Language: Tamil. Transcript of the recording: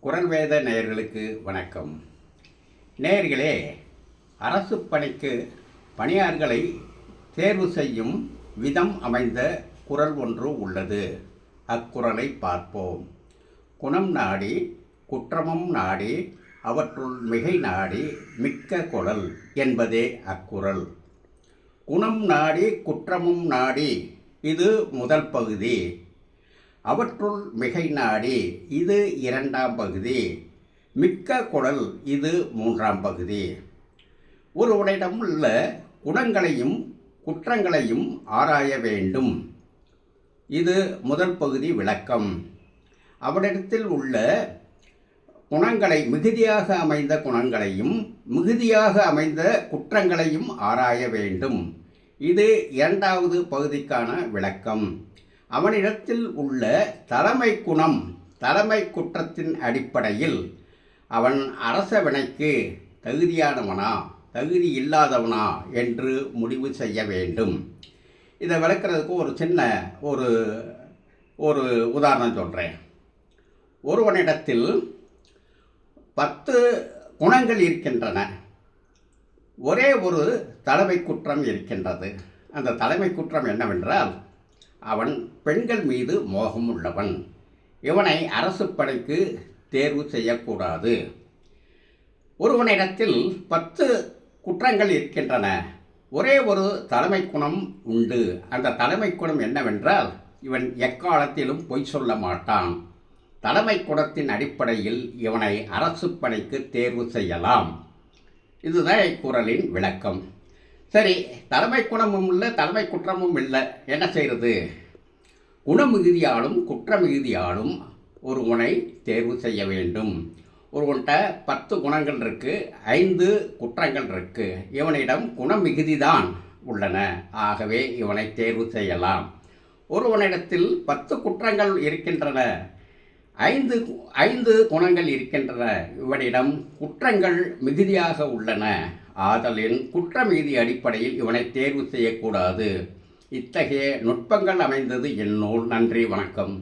குரல் வேத நேயர்களுக்கு வணக்கம். நேயர்களே, அரசு பணிக்கு பணியாளர்களை தேர்வு செய்யும் விதம் அமைந்த குரல் ஒன்று உள்ளது. அக்குறளை பார்ப்போம். குணம் நாடி குற்றமும் நாடி அவற்றுள் மிகை நாடி மிக்க குழல் என்பதே அக்குறள். குணம் நாடி குற்றமும் நாடி இது முதல் பகுதி. அவற்றுள் மிகை நாடி இது இரண்டாம் பகுதி. மிக்க குழல் இது மூன்றாம் பகுதி. ஒருவனிடம் உள்ள குணங்களையும் குற்றங்களையும் ஆராய வேண்டும். இது முதல் பகுதி விளக்கம். அவனிடத்தில் உள்ள குணங்களை மிகுதியாக அமைந்த குணங்களையும் மிகுதியாக அமைந்த குற்றங்களையும் ஆராய வேண்டும். இது இரண்டாவது பகுதிக்கான விளக்கம். அவனிடத்தில் உள்ள தலைமை குணம் தலைமை குற்றத்தின் அடிப்படையில் அவன் அரச வினைக்கு தகுதியானவனா தகுதி இல்லாதவனா என்று முடிவு செய்ய வேண்டும். இதை விளக்கிறதுக்கு ஒரு சின்ன ஒரு உதாரணம் சொல்கிறேன். ஒருவனிடத்தில் 10 குணங்கள் இருக்கின்றன. ஒரே ஒரு தலைமை குற்றம் இருக்கின்றது. அந்த தலைமை குற்றம் என்னவென்றால், அவன் பெண்கள் மீது மோகம் உள்ளவன். இவனை அரசு பணிக்கு தேர்வு செய்யக்கூடாது. ஒருவனிடத்தில் 10 குற்றங்கள் இருக்கின்றன. ஒரே ஒரு தலைமை குணம் உண்டு. அந்த தலைமை குணம் என்னவென்றால், இவன் எக்காலத்திலும் பொய் சொல்ல மாட்டான். தலைமை குணத்தின் அடிப்படையில் இவனை அரசு பணிக்கு தேர்வு செய்யலாம். இதுதான் இக்குறளின் விளக்கம். சரி, தலைமை குணமும் இல்லை தலைமை குற்றமும் இல்லை, என்ன செய்கிறது? குணமிகுதியாலும் குற்ற மிகுதியாலும் ஒருவனை தேர்வு செய்ய வேண்டும். ஒருவன்கிட்ட 10 குணங்கள் இருக்குது, 5 குற்றங்கள் இருக்குது. இவனிடம் குணமிகுதி தான் உள்ளன. ஆகவே இவனை தேர்வு செய்யலாம். ஒருவனிடத்தில் 10 குற்றங்கள் இருக்கின்றன, 5 குணங்கள் இருக்கின்றன. இவனிடம் குற்றங்கள் மிகுதியாக உள்ளன. ஆதலின் குற்ற மிகுதி அடிப்படையில் இவனை தேர்வு செய்யக்கூடாது. இத்தகைய நுட்பங்கள் அமைந்தது இந்நூல். நன்றி, வணக்கம்.